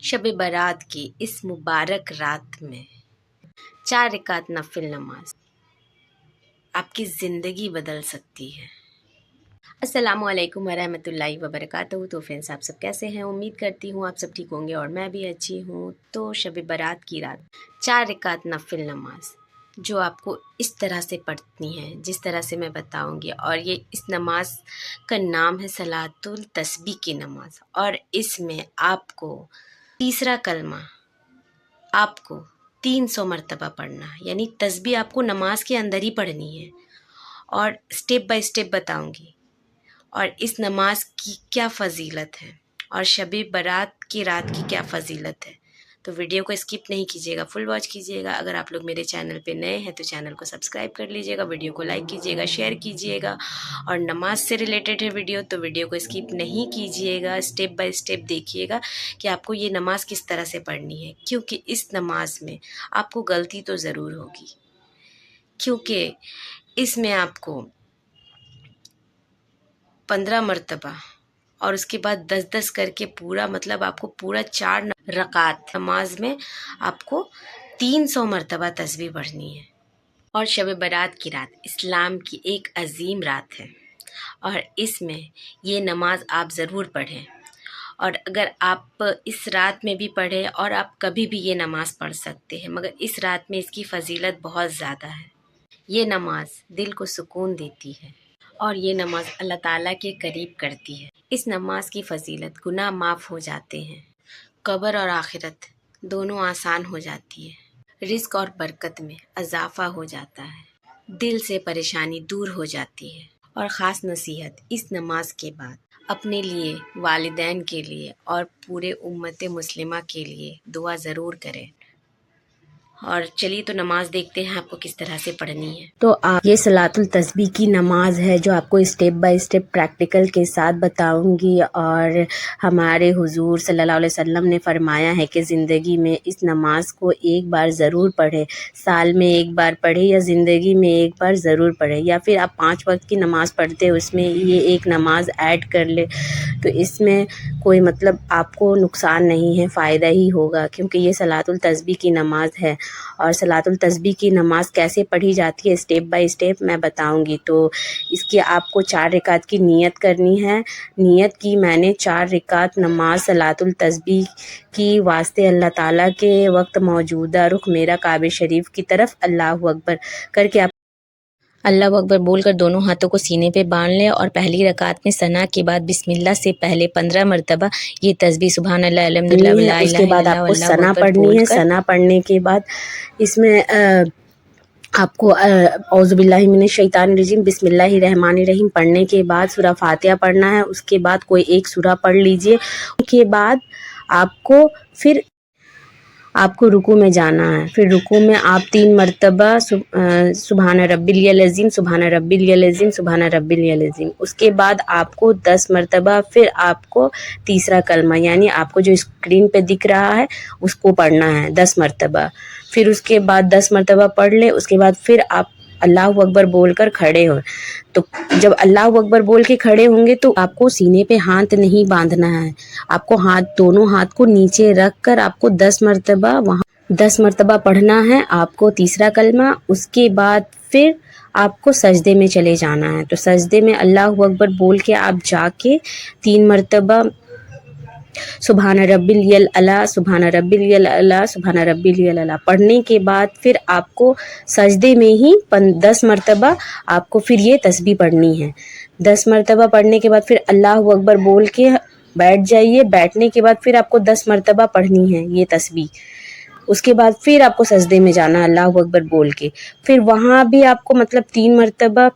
شب برات کی اس مبارک رات میں 4 رکعت نفل نماز آپ کی زندگی بدل سکتی ہے۔ السلام علیکم ورحمۃ اللہ وبرکاتہ۔ تو فرینڈس، آپ سب کیسے ہیں؟ امید کرتی ہوں آپ سب ٹھیک ہوں گے اور میں بھی اچھی ہوں۔ تو شب برات کی رات 4 رکعت نفل نماز جو آپ کو اس طرح سے پڑھنی ہے جس طرح سے میں بتاؤں گی، اور یہ اس نماز کا نام ہے صلاۃ التسبیح کی نماز، اور اس میں آپ کو تیسرا کلمہ آپ کو 300 مرتبہ پڑھنا ہے، یعنی تسبیح آپ کو نماز کے اندر ہی پڑھنی ہے، اور سٹیپ بائی سٹیپ بتاؤں گی اور اس نماز کی کیا فضیلت ہے اور شب برات کی رات کی کیا فضیلت ہے۔ تو ویڈیو کو اسکپ نہیں کیجیے گا، فل واچ کیجیے گا۔ اگر آپ لوگ میرے چینل پہ نئے ہیں تو چینل کو سبسکرائب کر لیجیے گا، ویڈیو کو لائک کیجیے گا، شیئر کیجیے گا، اور نماز سے ریلیٹڈ ہے ویڈیو تو ویڈیو کو اسکپ نہیں کیجیے گا، اسٹیپ بائی اسٹیپ دیکھیے گا کہ آپ کو یہ نماز کس طرح سے پڑھنی ہے، کیونکہ اس نماز میں آپ کو غلطی تو ضرور ہوگی، کیونکہ اس میں آپ کو 15 مرتبہ اور اس کے بعد 10 کر کے پورا، مطلب آپ کو پورا 4 رکعت نماز میں آپ کو 300 مرتبہ تسبیح پڑھنی ہے۔ اور شب برات کی رات اسلام کی ایک عظیم رات ہے، اور اس میں یہ نماز آپ ضرور پڑھیں، اور اگر آپ اس رات میں بھی پڑھیں اور آپ کبھی بھی یہ نماز پڑھ سکتے ہیں، مگر اس رات میں اس کی فضیلت بہت زیادہ ہے۔ یہ نماز دل کو سکون دیتی ہے، اور یہ نماز اللہ تعالیٰ کے قریب کرتی ہے۔ اس نماز کی فضیلت، گناہ معاف ہو جاتے ہیں، قبر اور آخرت دونوں آسان ہو جاتی ہے، رزق اور برکت میں اضافہ ہو جاتا ہے، دل سے پریشانی دور ہو جاتی ہے۔ اور خاص نصیحت، اس نماز کے بعد اپنے لیے، والدین کے لیے اور پورے امت مسلمہ کے لیے دعا ضرور کریں۔ اور چلیے تو نماز دیکھتے ہیں آپ کو کس طرح سے پڑھنی ہے۔ تو یہ صلاۃ التسبیح کی نماز ہے جو آپ کو اسٹیپ بائی اسٹیپ پریکٹیکل کے ساتھ بتاؤں گی، اور ہمارے حضور صلی اللہ علیہ وسلم نے فرمایا ہے کہ زندگی میں اس نماز کو ایک بار ضرور پڑھے، سال میں ایک بار پڑھے یا زندگی میں ایک بار ضرور پڑھے، یا پھر آپ 5 وقت کی نماز پڑھتے اس میں یہ ایک نماز ایڈ کر لے، تو اس میں کوئی مطلب آپ کو نقصان نہیں ہے، فائدہ ہی ہوگا، کیونکہ یہ صلاۃ التسبیح کی نماز ہے۔ اور صلاۃ التسبیح کی نماز کیسے پڑھی جاتی ہے اسٹیپ بائی اسٹیپ میں بتاؤں گی۔ تو اس کی آپ کو 4 رکعت کی نیت کرنی ہے۔ نیت کی میں نے 4 رکعت نماز صلاۃ التسبیح کی واسطے اللہ تعالیٰ کے وقت موجودہ رخ میرا کعبہ شریف کی طرف اللہ اکبر کر کے آپ اللہ اکبر بول کر دونوں ہاتھوں کو سینے پہ باندھ لیں، اور پہلی رکعت میں ثنا کے بعد بسم اللہ سے پہلے 15 مرتبہ یہ تسبیح سبحان اللہ الحمدللہ ولا الہ اس کے الا بعد اللہ آپ کو واللہ ثنا اکبر پڑھنی بول ہے۔ کر ثنا پڑھنے کے بعد اس میں آپ کو اعوذ باللہ من الشیطان الرجیم بسم اللہ الرحمن الرحیم پڑھنے کے بعد سورہ فاتحہ پڑھنا ہے، اس کے بعد کوئی ایک سورہ پڑھ لیجئے۔ اس کے بعد آپ کو رکوع میں جانا ہے، پھر رکوع میں آپ 3 مرتبہ سبحان ربی العظیم سبحان ربی العظیم سبحان ربی العظیم، اس کے بعد آپ کو 10 مرتبہ پھر آپ کو تیسرا کلمہ، یعنی آپ کو جو اسکرین پہ دکھ رہا ہے اس کو پڑھنا ہے 10 مرتبہ، پھر اس کے بعد 10 مرتبہ پڑھ لے، اس کے بعد پھر آپ اللہ اکبر بول کر کھڑے ہو۔ تو جب اللہ اکبر بول کے کھڑے ہوں گے تو آپ کو سینے پہ ہاتھ نہیں باندھنا ہے، آپ کو دونوں ہاتھ کو نیچے رکھ کر آپ کو 10 مرتبہ پڑھنا ہے آپ کو تیسرا کلمہ۔ اس کے بعد پھر آپ کو سجدے میں چلے جانا ہے، تو سجدے میں اللہ اکبر بول کے آپ جا کے 3 مرتبہ سبحان ربی الاعلیٰ سبحان ربی الاعلیٰ سبحان ربی الاعلیٰ پڑھنے کے بعد پھر آپ کو سجدے میں ہی 10 مرتبہ آپ کو پھر یہ تسبیح پڑھنی ہے۔ 10 مرتبہ پڑھنے کے بعد پھر اللہ اکبر بول کے بیٹھ جائیے، بیٹھنے کے بعد پھر آپ کو 10 مرتبہ پڑھنی ہے یہ تسبیح۔ اس کے بعد پھر آپ کو سجدے میں جانا ہے اللہ اکبر بول کے، پھر وہاں بھی آپ کو مطلب 3 مرتبہ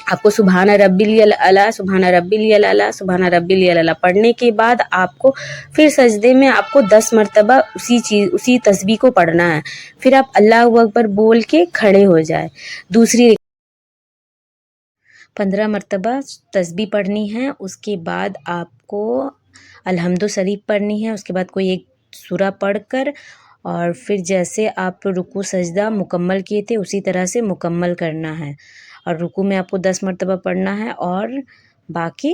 آپ کو سبحان ربی الاعلیٰ سبحان ربی الاعلیٰ سبحان ربی الاعلیٰ پڑھنے کے بعد آپ کو پھر سجدے میں آپ کو 10 مرتبہ اسی تسبیح کو پڑھنا ہے، پھر آپ اللہ اکبر بول کے کھڑے ہو جائے۔ دوسری 15 مرتبہ تسبیح پڑھنی ہے، اس کے بعد آپ کو الحمد شریف پڑھنی ہے، اس کے بعد کوئی ایک سورہ پڑھ کر، اور پھر جیسے آپ رکوع سجدہ مکمل کیے تھے اسی طرح سے مکمل کرنا ہے، اور رکوع میں آپ کو 10 مرتبہ پڑھنا ہے، اور باقی